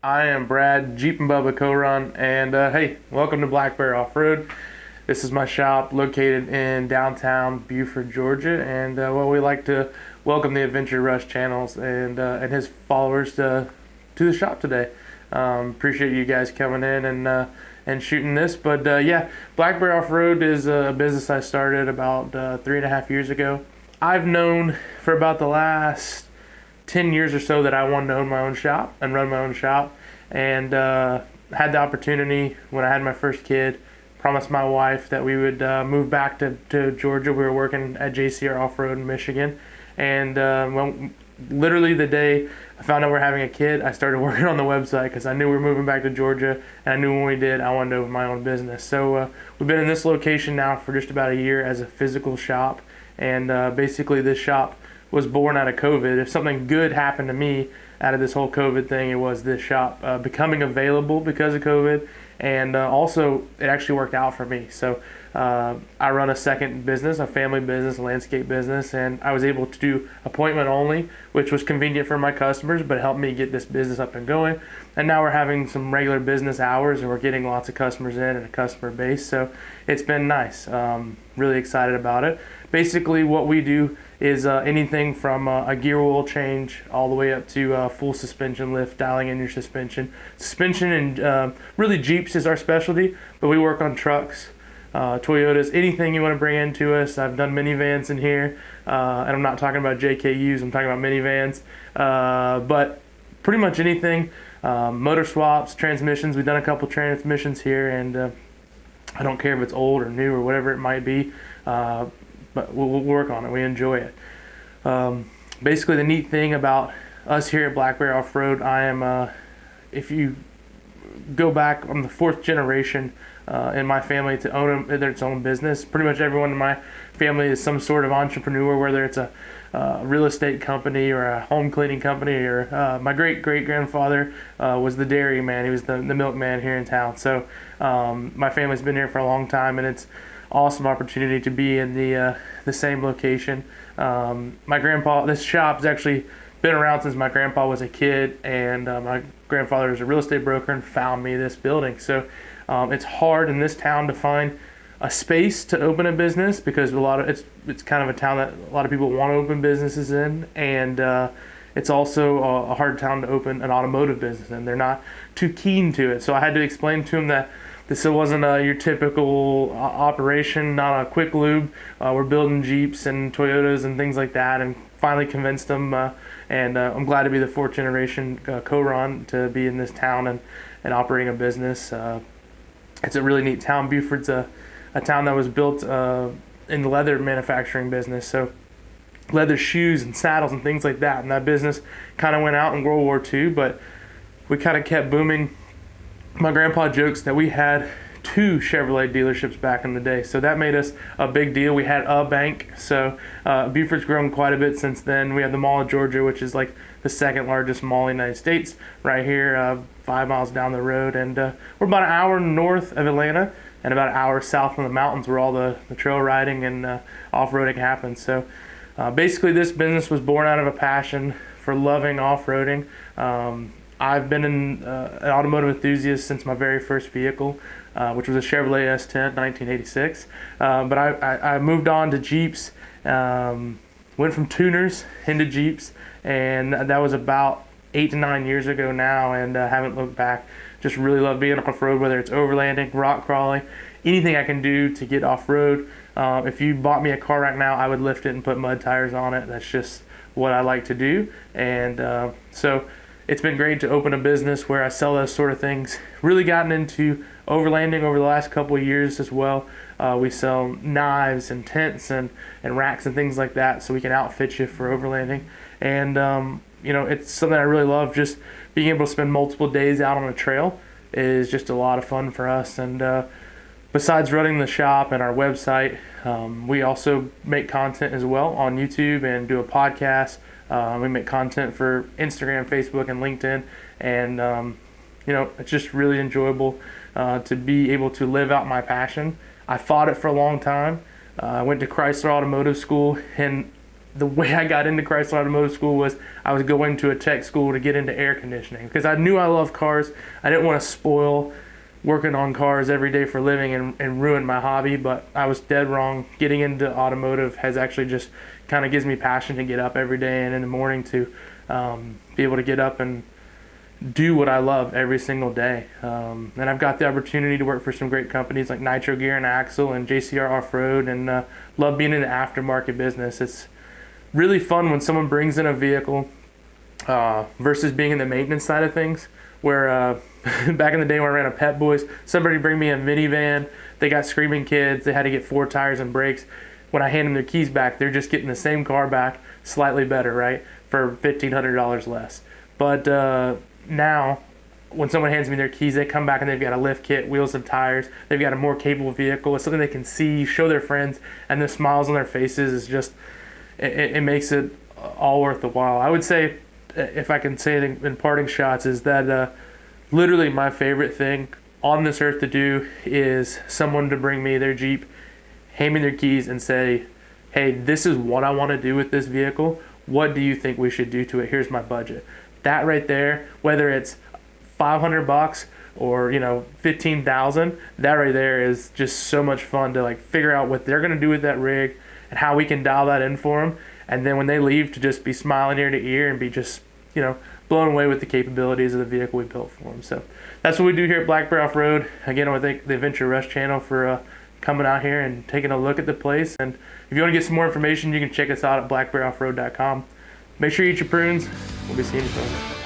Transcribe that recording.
I am Brad, Jeepin Bubba Cohron, and hey, welcome to Black Bear Off-Road. This is my shop located in downtown Buford, Georgia, and we like to welcome the Adventure Rush channels and his followers to the shop today. Appreciate you guys coming in and shooting this, but yeah, Black Bear Off-Road is a business I started about 3.5 years ago. I've known for about the last 10 years or so that I wanted to own my own shop and run my own shop, and had the opportunity when I had my first kid. Promised my wife that we would move back to Georgia. We were working at JCR Off-Road in Michigan, and literally the day I found out we were having a kid, I started working on the website because I knew we were moving back to Georgia, and I knew when we did I wanted to open my own business. So we've been in this location now for just about a year as a physical shop, and basically this shop was born out of COVID. If something good happened to me out of this whole COVID thing, it was this shop becoming available because of COVID, and also it actually worked out for me. So I run a second business, a family business, a landscape business, and I was able to do appointment only, which was convenient for my customers, but helped me get this business up and going. And now we're having some regular business hours, and we're getting lots of customers in and a customer base, so it's been nice. Really excited about it. Basically what we do is anything from a gear oil change all the way up to full suspension lift, dialing in your suspension. Suspension and really Jeeps is our specialty, but we work on trucks, Toyotas, anything you want to bring into us. I've done minivans in here, and I'm not talking about JKUs, I'm talking about minivans, but pretty much anything. Motor swaps, transmissions, we've done a couple transmissions here, and I don't care if it's old or new or whatever it might be, but we'll work on it. We enjoy it. Basically, the neat thing about us here at Black Bear Off-Road, I am, if you go back, I'm the fourth generation in my family to own its own business. Pretty much everyone in my family is some sort of entrepreneur, whether it's a real estate company or a home cleaning company, or my great-great-grandfather was the dairy man. He was the milkman here in town. So my family's been here for a long time, and it's awesome opportunity to be in the same location. My grandpa, this shop's actually been around since my grandpa was a kid, and my grandfather was a real estate broker and found me this building. So it's hard in this town to find a space to open a business, because it's kind of a town that a lot of people want to open businesses in, and it's also a hard town to open an automotive business, and they're not too keen to it. So I had to explain to them that this wasn't your typical operation, not a quick lube. We're building Jeeps and Toyotas and things like that, and finally convinced them. And I'm glad to be the fourth generation Cohron to be in this town and operating a business. It's a really neat town. Buford's a town that was built in the leather manufacturing business. So leather shoes and saddles and things like that. And that business kind of went out in World War II, but we kind of kept booming. My grandpa jokes that we had 2 Chevrolet dealerships back in the day, so that made us a big deal. We had a bank, so Buford's grown quite a bit since then. We have the Mall of Georgia, which is like the second largest mall in the United States, right here 5 miles down the road, and we're about an hour north of Atlanta and about an hour south in the mountains where all the trail riding and off-roading happens. So basically this business was born out of a passion for loving off-roading. I've been an automotive enthusiast since my very first vehicle, which was a Chevrolet S10, 1986. But I moved on to Jeeps, went from tuners into Jeeps, and that was about 8 to 9 years ago now, and haven't looked back. Just really love being off-road, whether it's overlanding, rock crawling, anything I can do to get off-road. If you bought me a car right now, I would lift it and put mud tires on it. That's just what I like to do, and so it's been great to open a business where I sell those sort of things. Really gotten into overlanding over the last couple of years as well. We sell knives and tents and racks and things like that, so we can outfit you for overlanding. And it's something I really love. Just being able to spend multiple days out on a trail is just a lot of fun for us. And besides running the shop and our website, we also make content as well on YouTube and do a podcast. We make content for Instagram, Facebook, and LinkedIn, and it's just really enjoyable to be able to live out my passion. I fought it for a long time. I went to Chrysler Automotive School, and the way I got into Chrysler Automotive School was I was going to a tech school to get into air conditioning because I knew I loved cars. I didn't want to spoil working on cars every day for a living and ruin my hobby, but I was dead wrong. Getting into automotive has actually just kind of gives me passion to get up every day and in the morning to be able to get up and do what I love every single day. And I've got the opportunity to work for some great companies like Nitro Gear and Axle and JCR Off-Road, and love being in the aftermarket business. It's really fun when someone brings in a vehicle versus being in the maintenance side of things, where back in the day when I ran a Pep Boys, somebody bring me a minivan, they got screaming kids, they had to get 4 tires and brakes. When I hand them their keys back, they're just getting the same car back, slightly better, right, for $1,500 less. But now, when someone hands me their keys, they come back and they've got a lift kit, wheels and tires. They've got a more capable vehicle. It's something they can see, show their friends, and the smiles on their faces is just, it makes it all worth the while. I would say, if I can say it in parting shots, is that literally my favorite thing on this earth to do is someone to bring me their Jeep, hand me their keys, and say, hey, this is what I want to do with this vehicle. What do you think we should do to it? Here's my budget. That right there, whether it's $500 or 15,000, that right there is just so much fun to like figure out what they're gonna do with that rig and how we can dial that in for them. And then when they leave, to just be smiling ear to ear and be just blown away with the capabilities of the vehicle we built for them. So that's what we do here at Black Bear Off-Road. Again, I want to thank the Adventure Rush channel for coming out here and taking a look at the place. And if you want to get some more information, you can check us out at blackbearoffroad.com. Make sure you eat your prunes. We'll be seeing you soon.